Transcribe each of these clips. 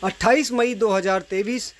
28 मई 2023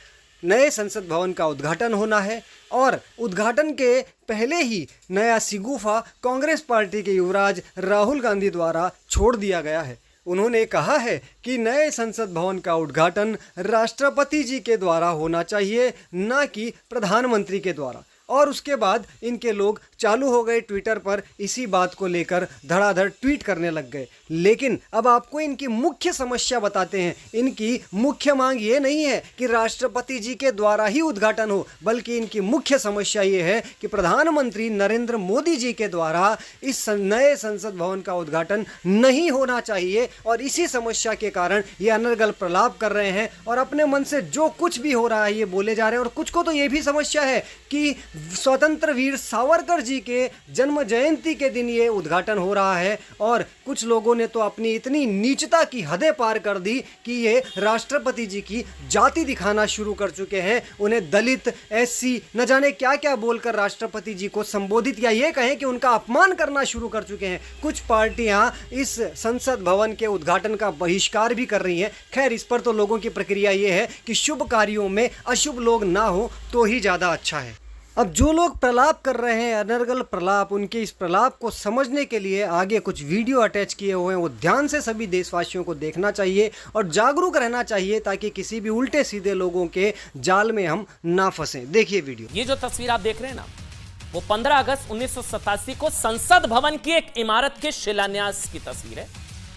नए संसद भवन का उद्घाटन होना है और उद्घाटन के पहले ही नया सिगुफा कांग्रेस पार्टी के युवराज राहुल गांधी द्वारा छोड़ दिया गया है। उन्होंने कहा है कि नए संसद भवन का उद्घाटन राष्ट्रपति जी के द्वारा होना चाहिए, न कि प्रधानमंत्री के द्वारा। और उसके बाद इनके लोग चालू हो गए ट्विटर पर इसी बात को लेकर धड़ाधड़ ट्वीट करने लग गए। लेकिन अब आपको इनकी मुख्य समस्या बताते हैं। इनकी मुख्य मांग ये नहीं है कि राष्ट्रपति जी के द्वारा ही उद्घाटन हो, बल्कि इनकी मुख्य समस्या ये है कि प्रधानमंत्री नरेंद्र मोदी जी के द्वारा इस नए संसद भवन का उद्घाटन नहीं होना चाहिए। और इसी समस्या के कारण ये अनर्गल प्रलाप कर रहे हैं और अपने मन से जो कुछ भी हो रहा है ये बोले जा रहे हैं। और कुछ को तो ये भी समस्या है कि स्वतंत्र वीर सावरकर जी के जन्म जयंती के दिन ये उद्घाटन हो रहा है। और कुछ लोगों ने तो अपनी इतनी नीचता की हदें पार कर दी कि ये राष्ट्रपति जी की जाति दिखाना शुरू कर चुके हैं। उन्हें दलित, एससी, न जाने क्या क्या बोलकर राष्ट्रपति जी को संबोधित या ये कहें कि उनका अपमान करना शुरू कर चुके हैं। कुछ पार्टियां इस संसद भवन के उद्घाटन का बहिष्कार भी कर रही हैं। खैर, इस पर तो लोगों की प्रक्रिया ये है कि शुभ कार्यों में अशुभ लोग ना हो तो ही ज़्यादा अच्छा है। अब जो लोग प्रलाप कर रहे हैं, अनर्गल प्रलाप, उनके इस प्रलाप को समझने के लिए आगे कुछ वीडियो अटैच किए हुए हैं। वो ध्यान से सभी देशवासियों को देखना चाहिए और जागरूक रहना चाहिए ताकि किसी भी उल्टे सीधे लोगों के जाल में हम ना फंसें। देखिए वीडियो। ये जो तस्वीर आप देख रहे हैं ना, वो 15 अगस्त 1987 को संसद भवन की एक इमारत के शिलान्यास की तस्वीर है,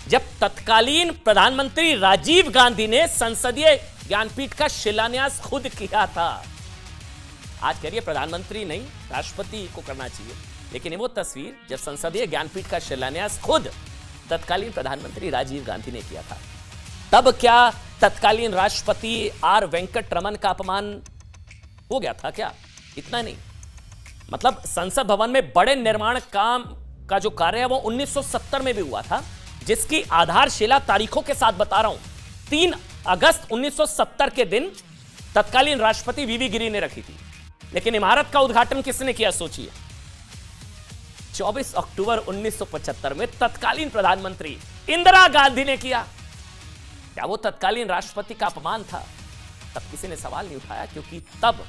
जब तत्कालीन प्रधानमंत्री राजीव गांधी ने संसदीय ज्ञानपीठ का शिलान्यास खुद किया था। आज कह रही है प्रधानमंत्री नहीं, राष्ट्रपति को करना चाहिए, लेकिन वो तस्वीर जब संसदीय ज्ञानपीठ का शिलान्यास खुद तत्कालीन प्रधानमंत्री राजीव गांधी ने किया था, तब क्या तत्कालीन राष्ट्रपति आर वेंकट रमन का अपमान हो गया था क्या? इतना नहीं, मतलब संसद भवन में बड़े निर्माण काम का जो कार्य है वो 1970 में भी हुआ था, जिसकी आधारशिला तारीखों के साथ बता रहा हूं। 3 अगस्त 1970 के दिन तत्कालीन राष्ट्रपति वीवी गिरी ने रखी थी, लेकिन इमारत का उद्घाटन किसने किया सोचिए? 24 अक्टूबर 1975 में तत्कालीन प्रधानमंत्री इंदिरा गांधी ने किया। क्या वो तत्कालीन राष्ट्रपति का अपमान था? तब किसी ने सवाल नहीं उठाया, क्योंकि तब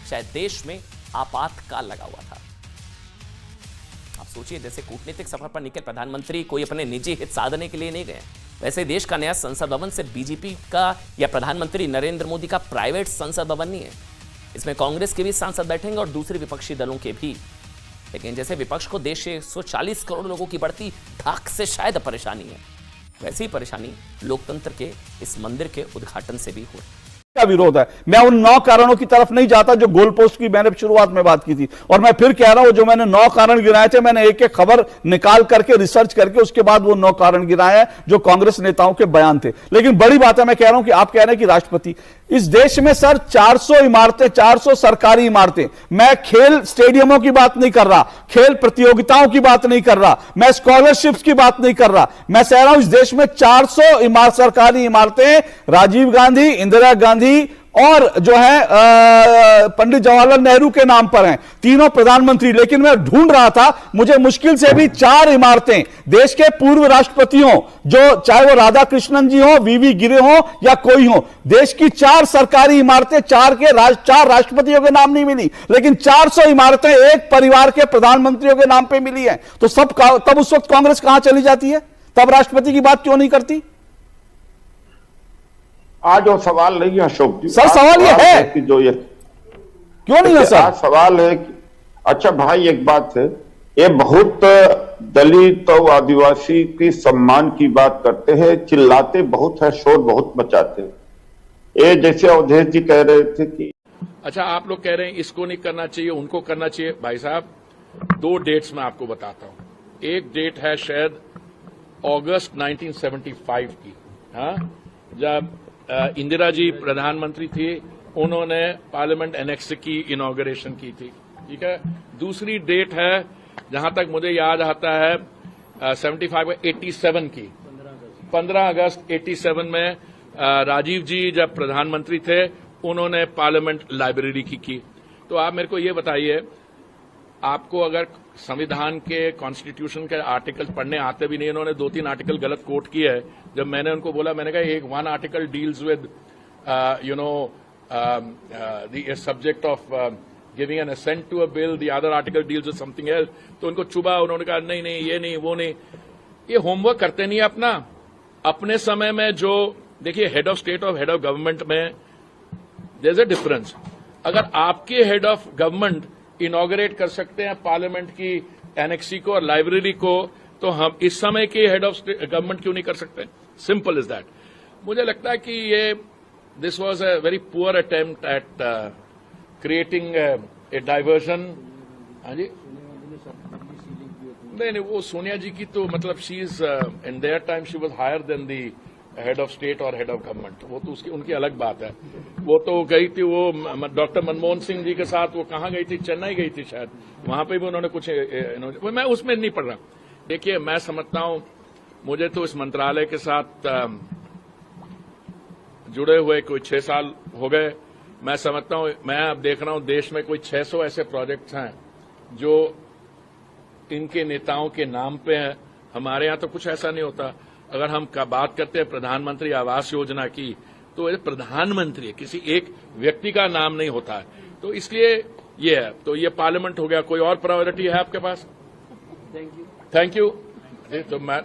शायद देश में आपातकाल लगा हुआ था। आप सोचिए, जैसे कूटनीतिक सफर पर निकले प्रधानमंत्री कोई अपने निजी हित साधने के लिए नहीं गए, वैसे देश का नया संसद भवन सिर्फ बीजेपी का या प्रधानमंत्री नरेंद्र मोदी का प्राइवेट संसद भवन नहीं है। इसमें कांग्रेस के भी सांसद बैठेंगे और दूसरे विपक्षी दलों के भी। लेकिन जैसे विपक्ष को देश के 140 करोड़ लोगों की बढ़ती धाक से शायद परेशानी है, वैसी ही परेशानी लोकतंत्र के इस मंदिर के उद्घाटन से भी हो रही है। का विरोध है। मैं उन 9 कारणों की तरफ नहीं जाता जो गोल पोस्ट की मैंने शुरुआत में बात की थी, और मैं फिर कह रहा हूं जो मैंने 9 कारण गिनाए थे, मैंने एक एक खबर निकाल करके रिसर्च करके उसके बाद वो 9 कारण गिनाए हैं जो कांग्रेस नेताओं के बयान थे। लेकिन बड़ी बात है, मैं कह रहा हूं कि आप कह रहे हैं कि राष्ट्रपति, इस देश में सर 400 इमारतें, 400 सरकारी इमारतें, मैं खेल स्टेडियमों की बात नहीं कर रहा, खेल प्रतियोगिताओं की बात नहीं कर रहा, मैं स्कॉलरशिप्स की बात नहीं कर रहा, मैं कह रहा हूं इस देश में 400 सरकारी इमारतें राजीव गांधी, इंदिरा गांधी और जो है पंडित जवाहरलाल नेहरू के नाम पर हैं, तीनों प्रधानमंत्री। लेकिन मैं ढूंढ रहा था, मुझे मुश्किल से भी 4 इमारतें देश के पूर्व राष्ट्रपतियों, जो चाहे वो राधा कृष्णन जी हो, वीवी गिरी हो या कोई हो, देश की 4 सरकारी इमारतें 4 राष्ट्रपतियों के नाम नहीं मिली, लेकिन 400 इमारतें एक परिवार के प्रधानमंत्रियों के नाम पे मिली हैं। तो तब उस वक्त कांग्रेस कहां चली जाती है? तब राष्ट्रपति की बात क्यों नहीं करती? आज वो सवाल नहीं है अशोक जी। सर सवाल ये है कि जो ये क्यों नहीं है सर? आज सवाल है कि अच्छा भाई, एक बात है, ये बहुत दलित और आदिवासी की सम्मान की बात करते हैं, चिल्लाते बहुत है, शोर बहुत मचाते हैं। ये जैसे अवधेश जी कह रहे थे कि अच्छा आप लोग कह रहे हैं इसको नहीं करना चाहिए, उनको करना चाहिए। भाई साहब, 2 डेट्स मैं आपको बताता हूं। एक डेट है शायद अगस्त 1975 की, हाँ, जब इंदिरा जी प्रधानमंत्री थी, उन्होंने पार्लियामेंट एनेक्स की इनॉग्रेशन की थी, ठीक है। दूसरी डेट है जहां तक मुझे याद आता है 87 की, 15 अगस्त 87 में राजीव जी जब प्रधानमंत्री थे, उन्होंने पार्लियामेंट लाइब्रेरी की। तो आप मेरे को ये बताइए, आपको अगर संविधान के कॉन्स्टिट्यूशन के आर्टिकल पढ़ने आते भी नहीं, इन्होंने 2-3 आर्टिकल गलत कोट किए है। जब मैंने उनको बोला, मैंने कहा एक 1 article deals with the subject of giving an assent to a bill, the other article deals with something else. तो उनको चुबा, उन्होंने कहा नहीं नहीं ये नहीं वो नहीं। ये होमवर्क करते नहीं अपना। अपने समय में जो देखिए हेड ऑफ स्टेट और हेड ऑफ गवर्नमेंट में देयर इज अ डिफरेंस। अगर आपके हेड ऑफ गवर्नमेंट इनॉग्रेट कर सकते हैं पार्लियामेंट की एनेक्सी को और लाइब्रेरी को, तो हम इस समय के हेड ऑफ गवर्नमेंट क्यों नहीं कर सकते? Simple is that. मुझे लगता है कि ये this was a very poor attempt at creating a diversion. हाँ जी, नहीं वो सोनिया जी की तो मतलब she is in there time she was higher than the head of state और हेड ऑफ गवर्नमेंट। वो तो उसकी उनकी अलग बात है। वो तो गई थी वो डॉक्टर मनमोहन सिंह जी के साथ, वो कहाँ गई थी? चेन्नई गई थी शायद, वहां पे भी उन्होंने कुछ मैं उसमें नहीं पढ़ रहा। देखिए मैं समझता हूं, मुझे तो इस मंत्रालय के साथ जुड़े हुए कोई 6 साल हो गए। मैं समझता हूं, मैं अब देख रहा हूं देश में कोई 600 ऐसे प्रोजेक्ट्स हैं जो इनके नेताओं के नाम पे हैं। हमारे यहां तो कुछ ऐसा नहीं होता। अगर हम बात करते हैं प्रधानमंत्री आवास योजना की, तो ये प्रधानमंत्री किसी एक व्यक्ति का नाम नहीं होता है। तो इसलिए ये है, तो ये पार्लियामेंट हो गया। कोई और प्रायोरिटी है आपके पास? Thank you. तो मैं